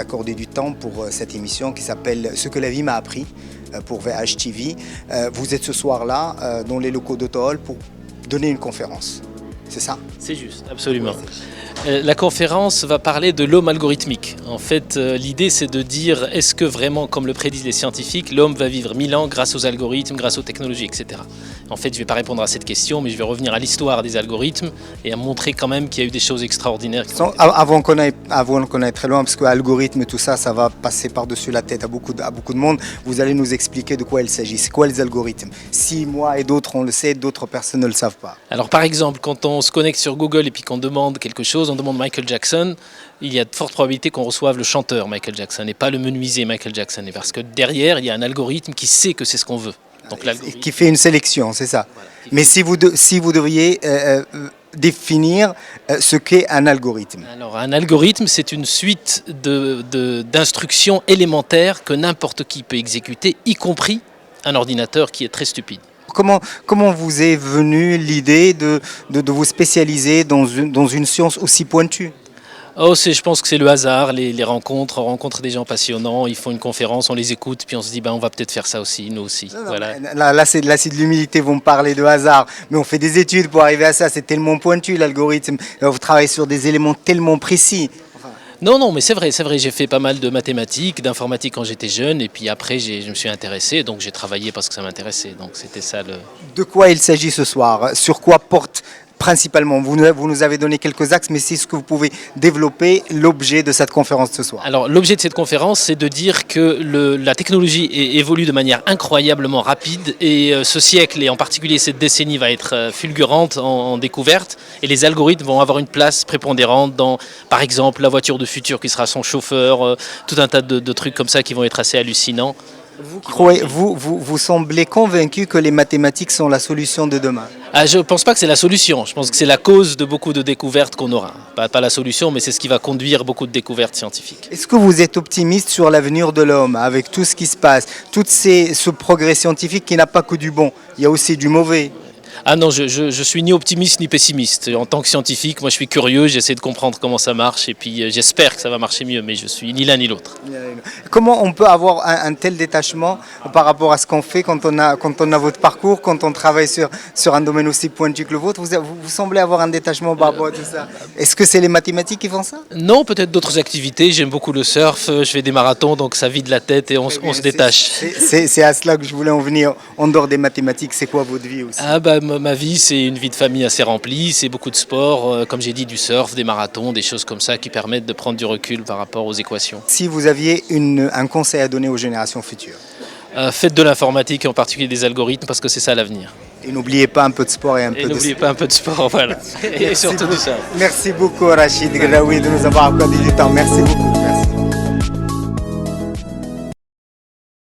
accorder du temps pour cette émission qui s'appelle « Ce que la vie m'a appris » pour VHTV. Vous êtes ce soir-là dans les locaux d'Autohol pour donner une conférence. C'est ça? C'est juste, absolument. La conférence va parler de l'homme algorithmique. En fait, l'idée c'est de dire est-ce que vraiment, comme le prédisent les scientifiques, l'homme va vivre 1000 ans grâce aux algorithmes, grâce aux technologies, etc. En fait, je ne vais pas répondre à cette question, mais je vais revenir à l'histoire des algorithmes et à montrer quand même qu'il y a eu des choses extraordinaires. Avant qu'on aille très loin, parce que l'algorithme, tout ça, ça va passer par-dessus la tête à beaucoup de monde, vous allez nous expliquer de quoi il s'agit. C'est quoi les algorithmes? Si moi et d'autres on le sait, d'autres personnes ne le savent pas. Alors par exemple, quand on se connecte sur Google et puis qu'on demande quelque chose, on demande Michael Jackson, il y a de fortes probabilités qu'on reçoive le chanteur Michael Jackson et pas le menuisier Michael Jackson. Et parce que derrière, il y a un algorithme qui sait que c'est ce qu'on veut. Donc, qui fait une sélection, c'est ça. Voilà, mais si vous devriez définir ce qu'est un algorithme. Alors un algorithme, c'est une suite d'instructions élémentaires que n'importe qui peut exécuter, y compris un ordinateur qui est très stupide. Comment vous est venue l'idée de vous spécialiser dans une science aussi pointue? Je pense que c'est le hasard, les rencontres, on rencontre des gens passionnants, ils font une conférence, on les écoute, puis on se dit on va peut-être faire ça aussi, nous aussi. Non, voilà. Là c'est de l'humilité, vous me parlez de hasard, mais on fait des études pour arriver à ça, c'est tellement pointu l'algorithme, vous travaillez sur des éléments tellement précis. Non, mais c'est vrai, j'ai fait pas mal de mathématiques, d'informatique quand j'étais jeune, et puis après je me suis intéressé, donc j'ai travaillé parce que ça m'intéressait, donc c'était ça le... De quoi il s'agit ce soir? Sur quoi porte principalement? Vous nous avez donné quelques axes, mais c'est ce que vous pouvez développer l'objet de cette conférence ce soir. Alors l'objet de cette conférence, c'est de dire que la technologie évolue de manière incroyablement rapide, et ce siècle, et en particulier cette décennie, va être fulgurante en découverte, et les algorithmes vont avoir une place prépondérante dans, par exemple, la voiture de futur qui sera son chauffeur, tout un tas de trucs comme ça qui vont être assez hallucinants. Vous semblez convaincu que les mathématiques sont la solution de demain? Je ne pense pas que c'est la solution, je pense que c'est la cause de beaucoup de découvertes qu'on aura. Pas la solution, mais c'est ce qui va conduire beaucoup de découvertes scientifiques. Est-ce que vous êtes optimiste sur l'avenir de l'homme, avec tout ce qui se passe, ce progrès scientifique qui n'a pas que du bon, il y a aussi du mauvais? Ah non, je suis ni optimiste ni pessimiste. En tant que scientifique, moi je suis curieux, j'essaie de comprendre comment ça marche et puis j'espère que ça va marcher mieux, mais je suis ni l'un ni l'autre. Comment on peut avoir un tel détachement par rapport à ce qu'on fait quand on a votre parcours, quand on travaille sur un domaine aussi pointu que le vôtre? Vous semblez avoir un détachement par rapport à tout ça. Est-ce que c'est les mathématiques qui font ça? Non, peut-être d'autres activités. J'aime beaucoup le surf, je fais des marathons, donc ça vide la tête et on se détache. C'est à cela que je voulais en venir. En dehors des mathématiques, c'est quoi votre vie aussi? Ma vie, c'est une vie de famille assez remplie, c'est beaucoup de sport, comme j'ai dit, du surf, des marathons, des choses comme ça qui permettent de prendre du recul par rapport aux équations. Si vous aviez un conseil à donner aux générations futures? Faites de l'informatique et en particulier des algorithmes parce que c'est ça l'avenir. Et n'oubliez pas un peu de sport et n'oubliez pas un peu de sport, voilà. Et surtout du surf. Merci beaucoup Rachid Ghraoui de nous avoir accordé du temps. Merci beaucoup. Merci.